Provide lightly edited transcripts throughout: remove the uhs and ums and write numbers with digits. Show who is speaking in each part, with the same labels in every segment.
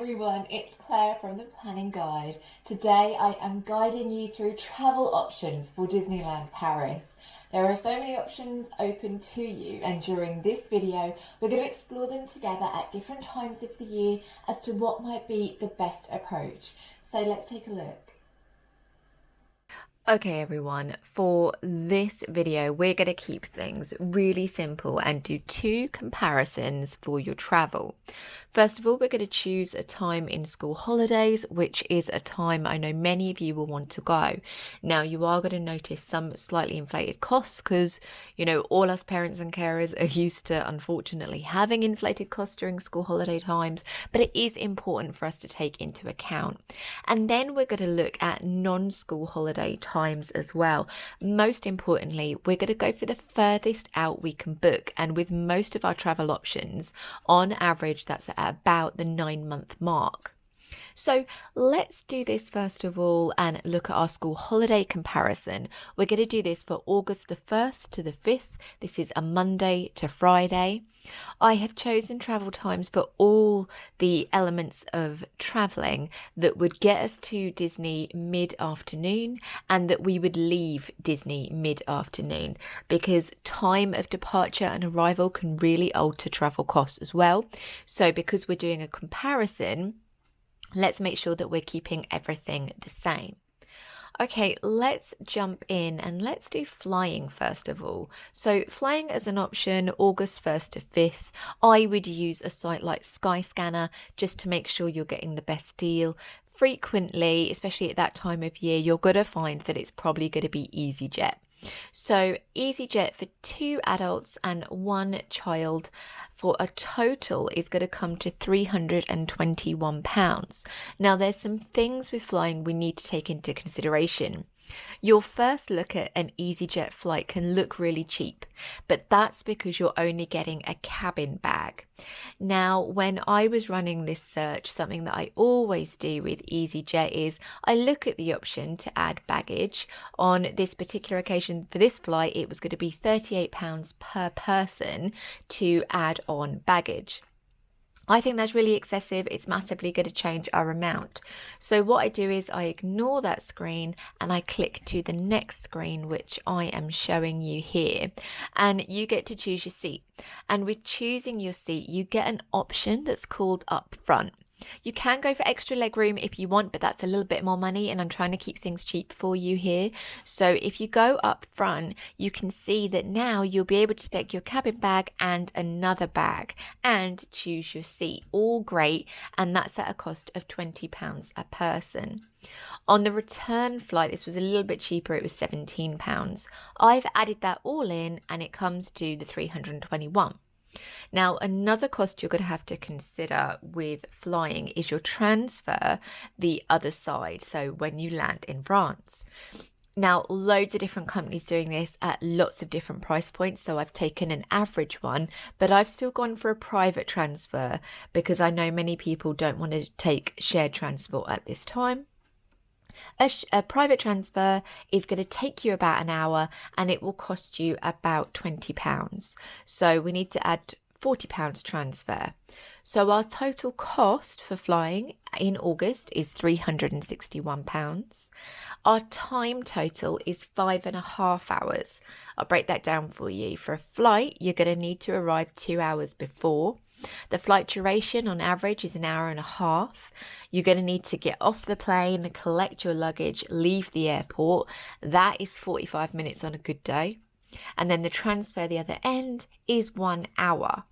Speaker 1: everyone, it's Claire from the Planning Guide. Today I am guiding you through travel options for Disneyland Paris. There are so many options open to you, and during this video we're going to explore them together at different times of the year as to what might be the best approach. So let's take a look.
Speaker 2: Okay everyone, for this video we're going to keep things really simple and do two comparisons for your travel. First of all, we're going to choose a time in school holidays, which is a time I know many of you will want to go. Now you are going to notice some slightly inflated costs because, you know, all us parents and carers are used to unfortunately having inflated costs during school holiday times, but it is important for us to take into account. And then we're going to look at non-school holiday times as well. Most importantly, we're going to go for the furthest out we can book, and with most of our travel options, on average that's at about the 9-month mark. So let's do this first of all and look at our school holiday comparison. We're going to do this for August the 1st to the 5th. This is a Monday to Friday. I have chosen travel times for all the elements of travelling that would get us to Disney mid-afternoon and that we would leave Disney mid-afternoon, because time of departure and arrival can really alter travel costs as well. So because we're doing a comparison, let's make sure that we're keeping everything the same. Okay, let's jump in and let's do flying first of all. So flying as an option, August 1st to 5th, I would use a site like Skyscanner just to make sure you're getting the best deal. Frequently, especially at that time of year, you're going to find that it's probably going to be EasyJet. So EasyJet for 2 adults and 1 child for a total is going to come to £321. Now there's some things with flying we need to take into consideration. Your first look at an EasyJet flight can look really cheap, but that's because you're only getting a cabin bag. Now, when I was running this search, something that I always do with EasyJet is I look at the option to add baggage. On this particular occasion for this flight, it was going to be £38 per person to add on baggage. I think that's really excessive. It's massively going to change our amount. So what I do is I ignore that screen and I click to the next screen, which I am showing you here, and you get to choose your seat. And with choosing your seat, you get an option that's called up front. You can go for extra legroom if you want, but that's a little bit more money, and I'm trying to keep things cheap for you here. So if you go up front, you can see that now you'll be able to take your cabin bag and another bag and choose your seat. All great, and that's at a cost of £20 a person. On the return flight, this was a little bit cheaper. It was £17. I've added that all in and it comes to the 321. Now, another cost you're going to have to consider with flying is your transfer the other side, so when you land in France. Now, loads of different companies doing this at lots of different price points, so I've taken an average one, but I've still gone for a private transfer because I know many people don't want to take shared transport at this time. A private transfer is going to take you about an hour and it will cost you about £20. So we need to add £40 transfer. So our total cost for flying in August is £361. Our time total is 5.5 hours. I'll break that down for you. For a flight, you're going to need to arrive 2 hours before. The flight duration on average is 1.5 hours. You're going to need to get off the plane, collect your luggage, leave the airport. That is 45 minutes on a good day. And then the transfer the other end is 1 hour.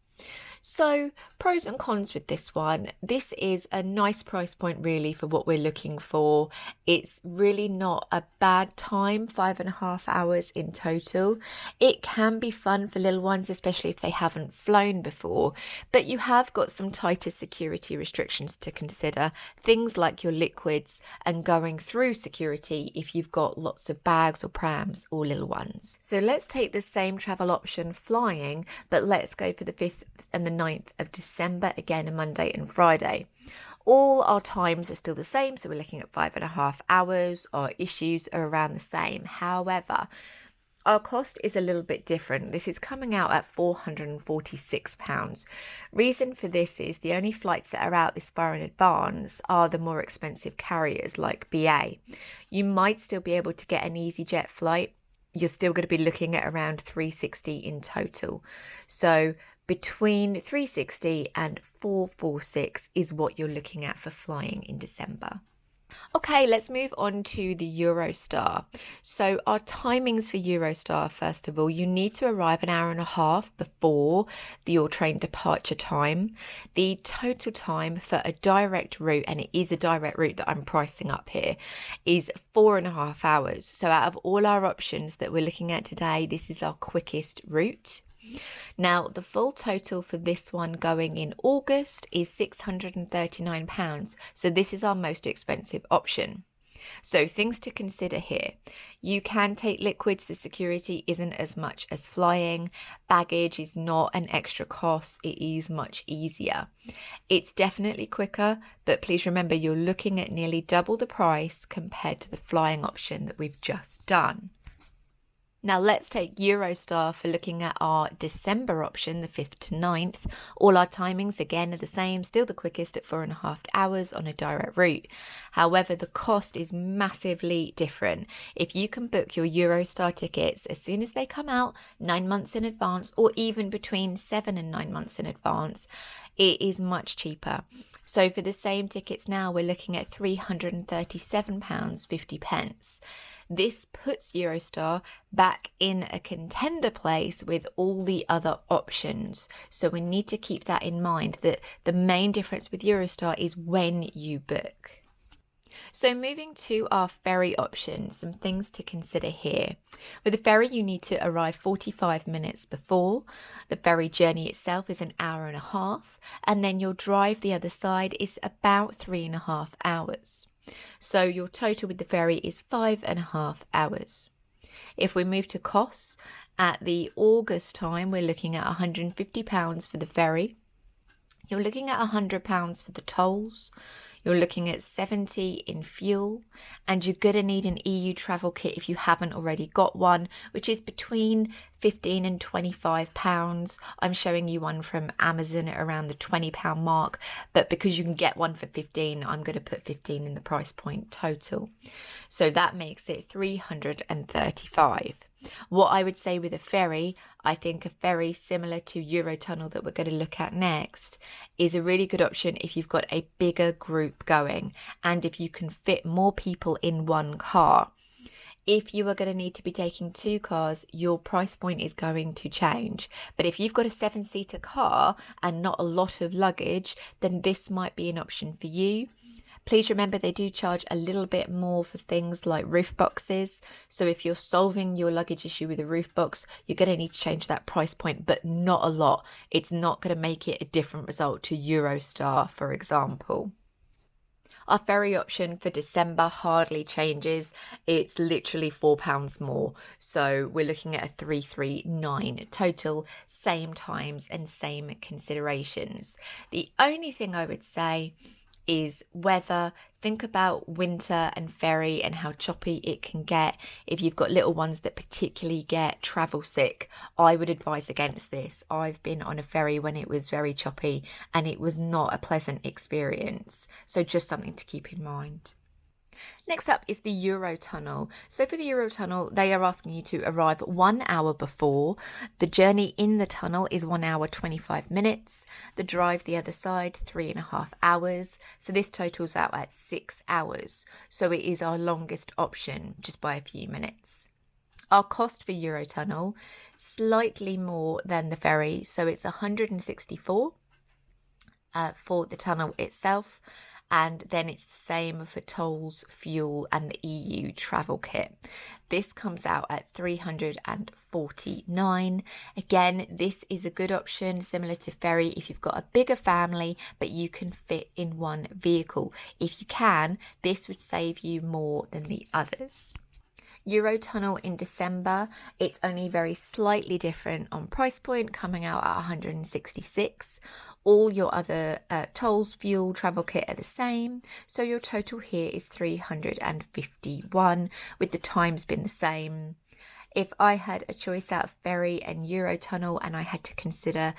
Speaker 2: So pros and cons with this one. This is a nice price point really for what we're looking for. It's really not a bad time, 5.5 hours in total. It can be fun for little ones, especially if they haven't flown before, but you have got some tighter security restrictions to consider. Things like your liquids and going through security if you've got lots of bags or prams or little ones. So let's take the same travel option flying, but let's go for the 5th and the 9th of December, again a Monday and Friday. All our times are still the same, so we're looking at 5.5 hours. Our issues are around the same. However, Our cost is a little bit different. This is coming out at £446. Reason for this is the only flights that are out this far in advance are the more expensive carriers like BA. You might still be able to get an EasyJet flight. You're still going to be looking at around 360 in total. So between 360 and 446 is what you're looking at for flying in December. Okay, let's move on to the Eurostar. So our timings for Eurostar, first of all, you need to arrive an hour and a half before your train departure time. The total time for a direct route, and it is a direct route that I'm pricing up here, is 4.5 hours. So out of all our options that we're looking at today, this is our quickest route. Now, the full total for this one going in August is £639. So this is our most expensive option. So things to consider here. You can take liquids. The security isn't as much as flying. Baggage is not an extra cost. It is much easier. It's definitely quicker, but please remember you're looking at nearly double the price compared to the flying option that we've just done. Now let's take Eurostar for looking at our December option, the 5th to 9th. All our timings again are the same, still the quickest at 4.5 hours on a direct route. However, the cost is massively different. If you can book your Eurostar tickets as soon as they come out, 9 months in advance, or even between 7 and 9 months in advance, it is much cheaper. So for the same tickets now, we're looking at £337.50. This puts Eurostar back in a contender place with all the other options. So we need to keep that in mind, that the main difference with Eurostar is when you book. So moving to our ferry options, some things to consider here. With the ferry, you need to arrive 45 minutes before. The ferry journey itself is an hour and a half, and then your drive the other side is about 3.5 hours. So your total with the ferry is 5.5 hours. If we move to costs, at the August time, we're looking at £150 for the ferry. You're looking at £100 for the tolls. You're looking at 70 in fuel, and you're going to need an EU travel kit if you haven't already got one, which is between £15 and £25. I'm showing you one from Amazon at around the £20 mark, but because you can get one for 15, I'm going to put 15 in the price point total. So that makes it 335. What I would say with a ferry, I think a ferry similar to Eurotunnel that we're going to look at next is a really good option if you've got a bigger group going and if you can fit more people in one car. If you are going to need to be taking 2 cars, your price point is going to change. But if you've got a 7-seater car and not a lot of luggage, then this might be an option for you. Please remember they do charge a little bit more for things like roof boxes. So if you're solving your luggage issue with a roof box, you're going to need to change that price point, but not a lot. It's not going to make it a different result to Eurostar, for example. Our ferry option for December hardly changes. It's literally £4 more. So we're looking at a 339 total, same times and same considerations. The only thing I would say is weather. Think about winter and ferry and how choppy it can get. If you've got little ones that particularly get travel sick, I would advise against this. I've been on a ferry when it was very choppy and it was not a pleasant experience. So just something to keep in mind. Next up is the Eurotunnel. So for the Eurotunnel, they are asking you to arrive 1 hour before. The journey in the tunnel is 1 hour 25 minutes. The drive the other side, 3.5 hours. So this totals out at 6 hours. So it is our longest option, just by a few minutes. Our cost for Eurotunnel, slightly more than the ferry. So it's 164 for the tunnel itself. And then it's the same for tolls, fuel and the EU travel kit. This comes out at 349. Again, this is a good option, similar to ferry if you've got a bigger family, but you can fit in one vehicle. If you can, this would save you more than the others. Eurotunnel in December, it's only very slightly different on price point, coming out at 166. All your other tolls, fuel, travel kit are the same. So your total here is 351, with the times being the same. If I had a choice out of Ferry and Eurotunnel and I had to consider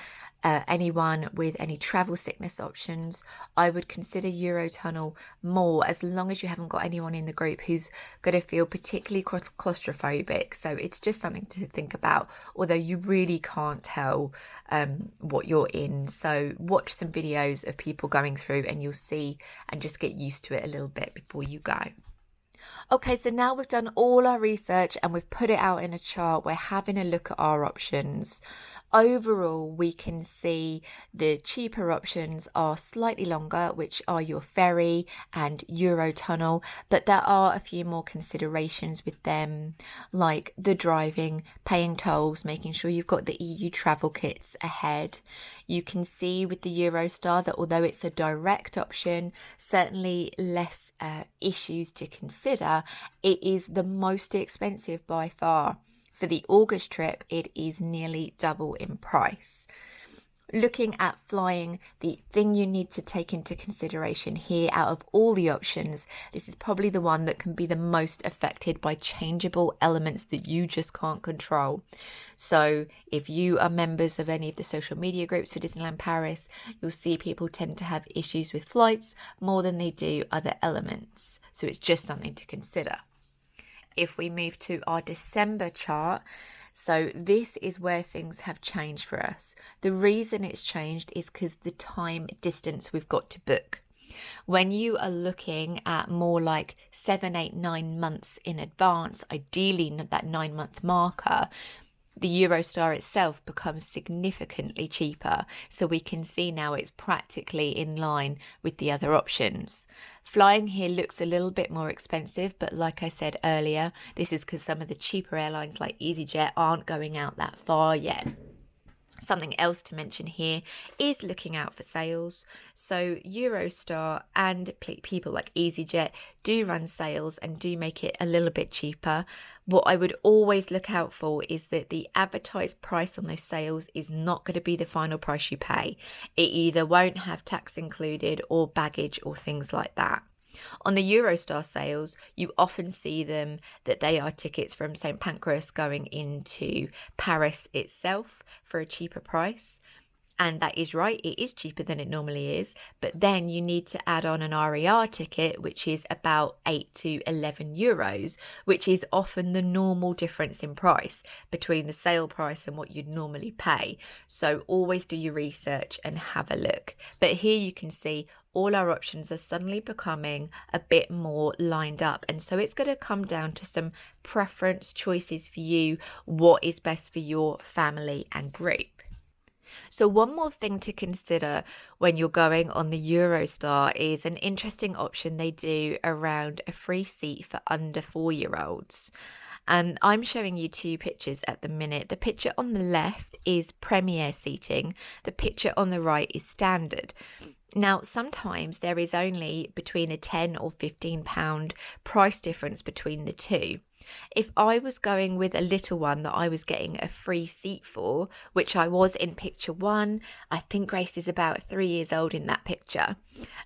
Speaker 2: anyone with any travel sickness options, I would consider Eurotunnel more, as long as you haven't got anyone in the group who's going to feel particularly claustrophobic. So it's just something to think about, although you really can't tell what you're in. So watch some videos of people going through and you'll see, and just get used to it a little bit before you go. Okay, so now we've done all our research and we've put it out in a chart. We're having a look at our options. Overall, we can see the cheaper options are slightly longer, which are your Ferry and Eurotunnel, but there are a few more considerations with them, like the driving, paying tolls, making sure you've got the EU travel kits ahead. You can see with the Eurostar that although it's a direct option, certainly less issues to consider, it is the most expensive by far. For the August trip, it is nearly double in price. Looking at flying, the thing you need to take into consideration here out of all the options, this is probably the one that can be the most affected by changeable elements that you just can't control. So if you are members of any of the social media groups for Disneyland Paris, you'll see people tend to have issues with flights more than they do other elements. So it's just something to consider. If we move to our December chart, so this is where things have changed for us. The reason it's changed is because the time distance we've got to book. When you are looking at more like 7, 8, 9 months in advance, ideally that 9-month marker, the Eurostar itself becomes significantly cheaper. So we can see now it's practically in line with the other options. Flying here looks a little bit more expensive, but like I said earlier, this is because some of the cheaper airlines like EasyJet aren't going out that far yet. Something else to mention here is looking out for sales. So Eurostar and people like EasyJet do run sales and do make it a little bit cheaper. What I would always look out for is that the advertised price on those sales is not going to be the final price you pay. It either won't have tax included or baggage or things like that. On the Eurostar sales, you often see them that they are tickets from St. Pancras going into Paris itself for a cheaper price. And that is right, it is cheaper than it normally is. But then you need to add on an RER ticket, which is about 8 to 11 euros, which is often the normal difference in price between the sale price and what you'd normally pay. So always do your research and have a look. But here you can see all our options are suddenly becoming a bit more lined up. And so it's going to come down to some preference choices for you, what is best for your family and group. So one more thing to consider when you're going on the Eurostar is an interesting option they do around a free seat for under 4-year-olds. I'm showing you 2 pictures at the minute. The picture on the left is premier seating. The picture on the right is standard. Now, sometimes there is only between a £10 or £15 price difference between the two. If I was going with a little one that I was getting a free seat for, which I was in picture 1, I think Grace is about 3 years old in that picture,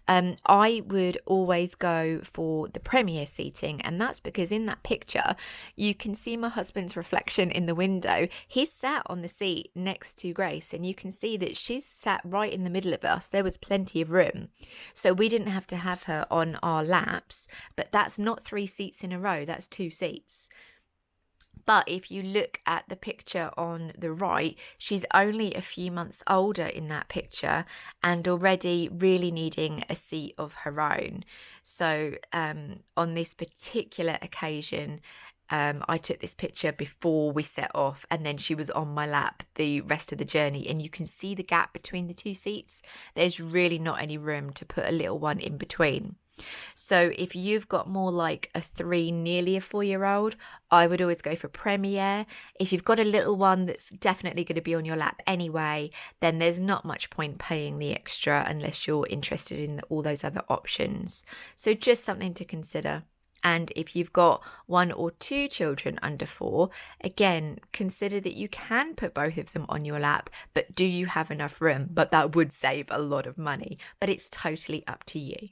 Speaker 2: I would always go for the premier seating. And that's because in that picture, you can see my husband's reflection in the window. He's sat on the seat next to Grace and you can see that she's sat right in the middle of us. There was plenty of room. So we didn't have to have her on our laps, but that's not 3 seats in a row. That's 2 seats. But if you look at the picture on the right, she's only a few months older in that picture and already really needing a seat of her own. So on this particular occasion, I took this picture before we set off and then she was on my lap the rest of the journey. And you can see the gap between the 2 seats. There's really not any room to put a little one in between. So if you've got more like a 3, nearly a 4-year-old, I would always go for Premier. If you've got a little one that's definitely going to be on your lap anyway, then there's not much point paying the extra unless you're interested in all those other options. So just something to consider. And if you've got 1 or 2 children under 4, again, consider that you can put both of them on your lap, but do you have enough room? But that would save a lot of money, but it's totally up to you.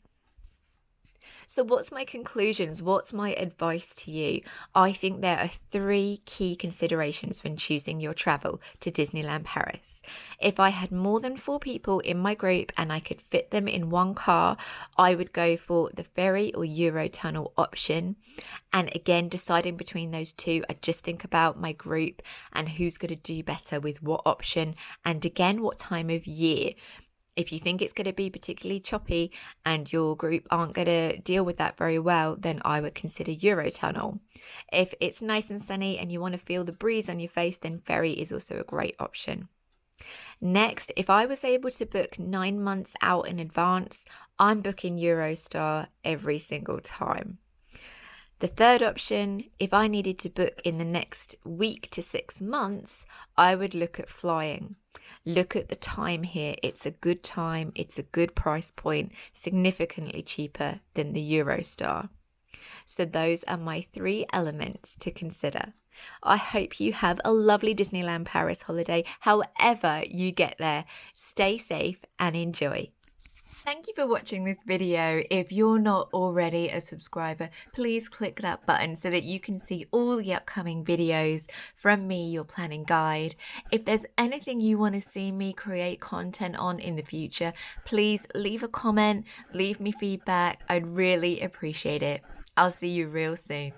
Speaker 2: So what's my conclusions? What's my advice to you? I think there are 3 key considerations when choosing your travel to Disneyland Paris. If I had more than 4 people in my group and I could fit them in one car, I would go for the Ferry or Eurotunnel option. And again, deciding between those two, I just think about my group and who's going to do better with what option, and again, what time of year. If you think it's going to be particularly choppy and your group aren't going to deal with that very well, then I would consider Eurotunnel. If it's nice and sunny and you want to feel the breeze on your face, then Ferry is also a great option. Next, if I was able to book 9 months out in advance, I'm booking Eurostar every single time. The third option, if I needed to book in the next week to 6 months, I would look at flying. Look at the time here. It's a good time. It's a good price point, significantly cheaper than the Eurostar. So those are my 3 elements to consider. I hope you have a lovely Disneyland Paris holiday. However you get there, stay safe and enjoy. Thank you for watching this video. If you're not already a subscriber, please click that button so that you can see all the upcoming videos from me, your planning guide. If there's anything you want to see me create content on in the future, please leave a comment, leave me feedback. I'd really appreciate it. I'll see you real soon.